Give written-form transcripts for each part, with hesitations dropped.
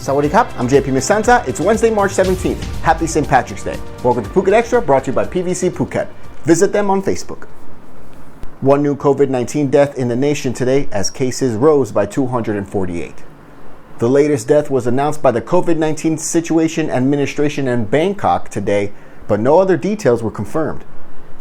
Sawadee I'm JP Mestanza. It's Wednesday, March 17th. Happy St. Patrick's Day. Welcome to Phuket Extra, brought to you by PVC Phuket. Visit them on Facebook. One new COVID-19 death in the nation today as cases rose by 248. The latest death was announced by the COVID-19 Situation Administration in Bangkok today, but no other details were confirmed.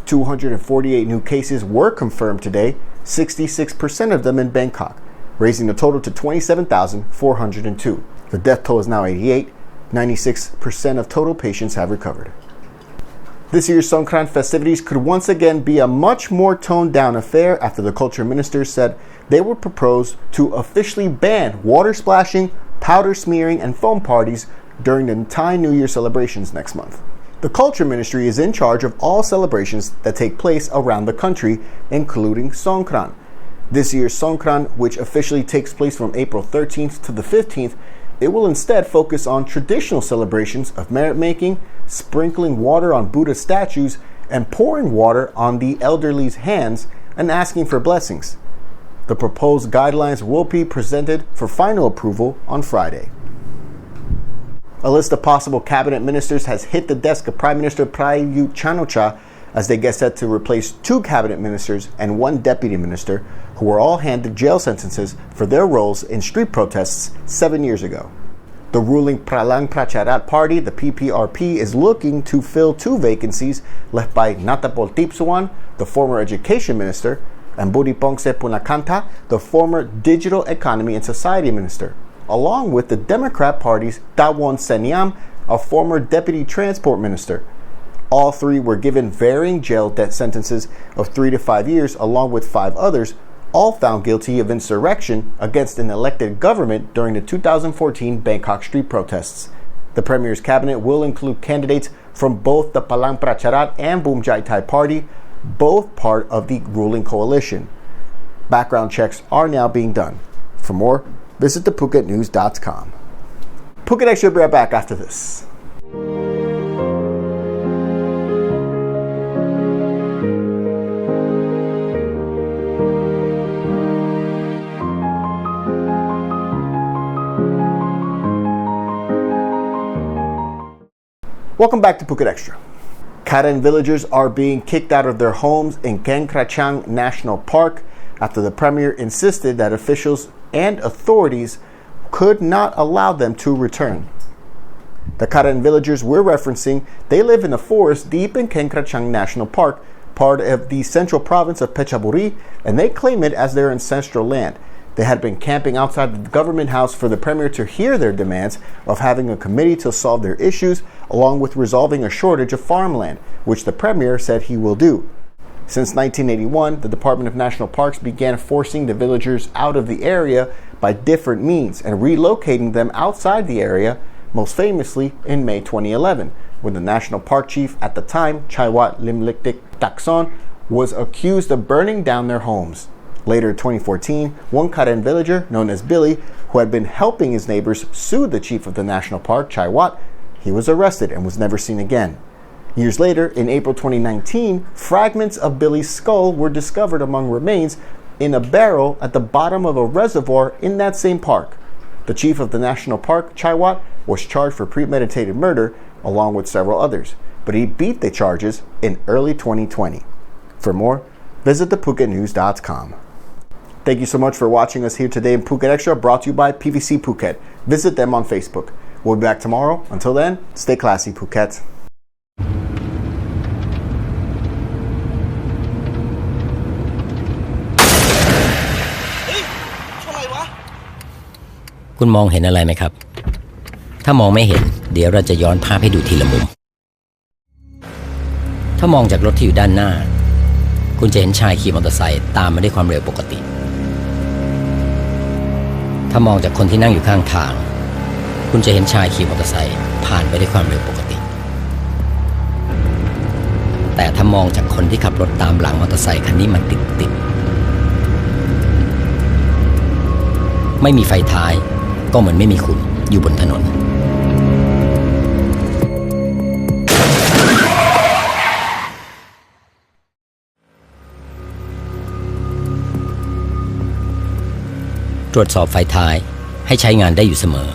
248 new cases were confirmed today, 66% of them in Bangkok, raising the total to 27,402. The death toll is now 88. 96% of total patients have recovered. This year's Songkran festivities could once again be a much more toned-down affair after the culture ministers said they would propose to officially ban water splashing, powder smearing, and foam parties during the Thai New Year celebrations next month. The Culture Ministry is in charge of all celebrations that take place around the country, including Songkran. This year's Songkran, which officially takes place from April 13th to the 15th, it will instead focus on traditional celebrations of merit-making, sprinkling water on Buddha statues, and pouring water on the elderly's hands and asking for blessings. The proposed guidelines will be presented for final approval on Friday. A list of possible cabinet ministers has hit the desk of Prime Minister Prayut Chan-o-cha as they get set to replace 2 cabinet ministers and 1 deputy minister who were all handed jail sentences for their roles in street protests 7 years ago. The ruling Palang Pracharat Party, the PPRP, is looking to fill 2 vacancies left by Natapol Tipsuan, the former education minister, and Budipongse Punakanta, the former digital economy and society minister, along with the Democrat Party's Tawon Senyam, a former deputy transport minister. All 3 were given varying jail death sentences of 3 to 5 years, along with 5 others, all found guilty of insurrection against an elected government during the 2014 Bangkok street protests. The Premier's cabinet will include candidates from both the Palang Pracharat and Boom Jai Thai Party, both part of the ruling coalition. Background checks are now being done. For more, visit thephuket.news.com. Phuket Extra will be right back after this. Welcome back to Phuket Extra. Karen villagers are being kicked out of their homes in Keng Krachang National Park after the Premier insisted that officials and authorities could not allow them to return. The Karen villagers we're referencing, they live in a forest deep in Keng Krachang National Park, part of the central province of Phetchaburi, and they claim it as their ancestral land. They had been camping outside the government house for the Premier to hear their demands of having a committee to solve their issues, along with resolving a shortage of farmland, which the Premier said he will do. Since 1981, the Department of National Parks began forcing the villagers out of the area by different means and relocating them outside the area, most famously in May 2011, when the National Park Chief at the time, Chaiwat Limliktik Takson, was accused of burning down their homes. Later in 2014, one Karen villager, known as Billy, who had been helping his neighbors, sued the chief of the national park, Chaiwat. He was arrested and was never seen again. Years later, in April 2019, fragments of Billy's skull were discovered among remains in a barrel at the bottom of a reservoir in that same park. The chief of the national park, Chaiwat, was charged for premeditated murder along with several others, but he beat the charges in early 2020. For more, visit thephuket.news.com. Thank you so much for watching us here today in Phuket Extra, brought to you by PVC Phuket. Visit them on Facebook. We'll be back tomorrow. Until then, stay classy, Phuket. คุณมองเห็นอะไรไหมครับ ถ้ามองไม่เห็นเดี๋ยวเราจะย้อนภาพให้ดูทีละมุม ถ้ามองจากรถที่อยู่ด้านหน้าคุณจะเห็นชายขี่มอเตอร์ไซค์ตามมาด้วยความเร็วปกติ ถ้ามองจากคนที่นั่งอยู่ข้างทางคุณจะเห็นชายขี่มอเตอร์ไซค์ผ่านไปด้วยความเร็วปกติ แต่ถ้ามองจากคนที่ขับรถตามหลังมอเตอร์ไซค์คันนี้มันติดไม่มีไฟท้ายก็เหมือนไม่มีคุณอยู่บนถนน ตรวจสอบไฟท้ายให้ใช้งานได้อยู่เสมอ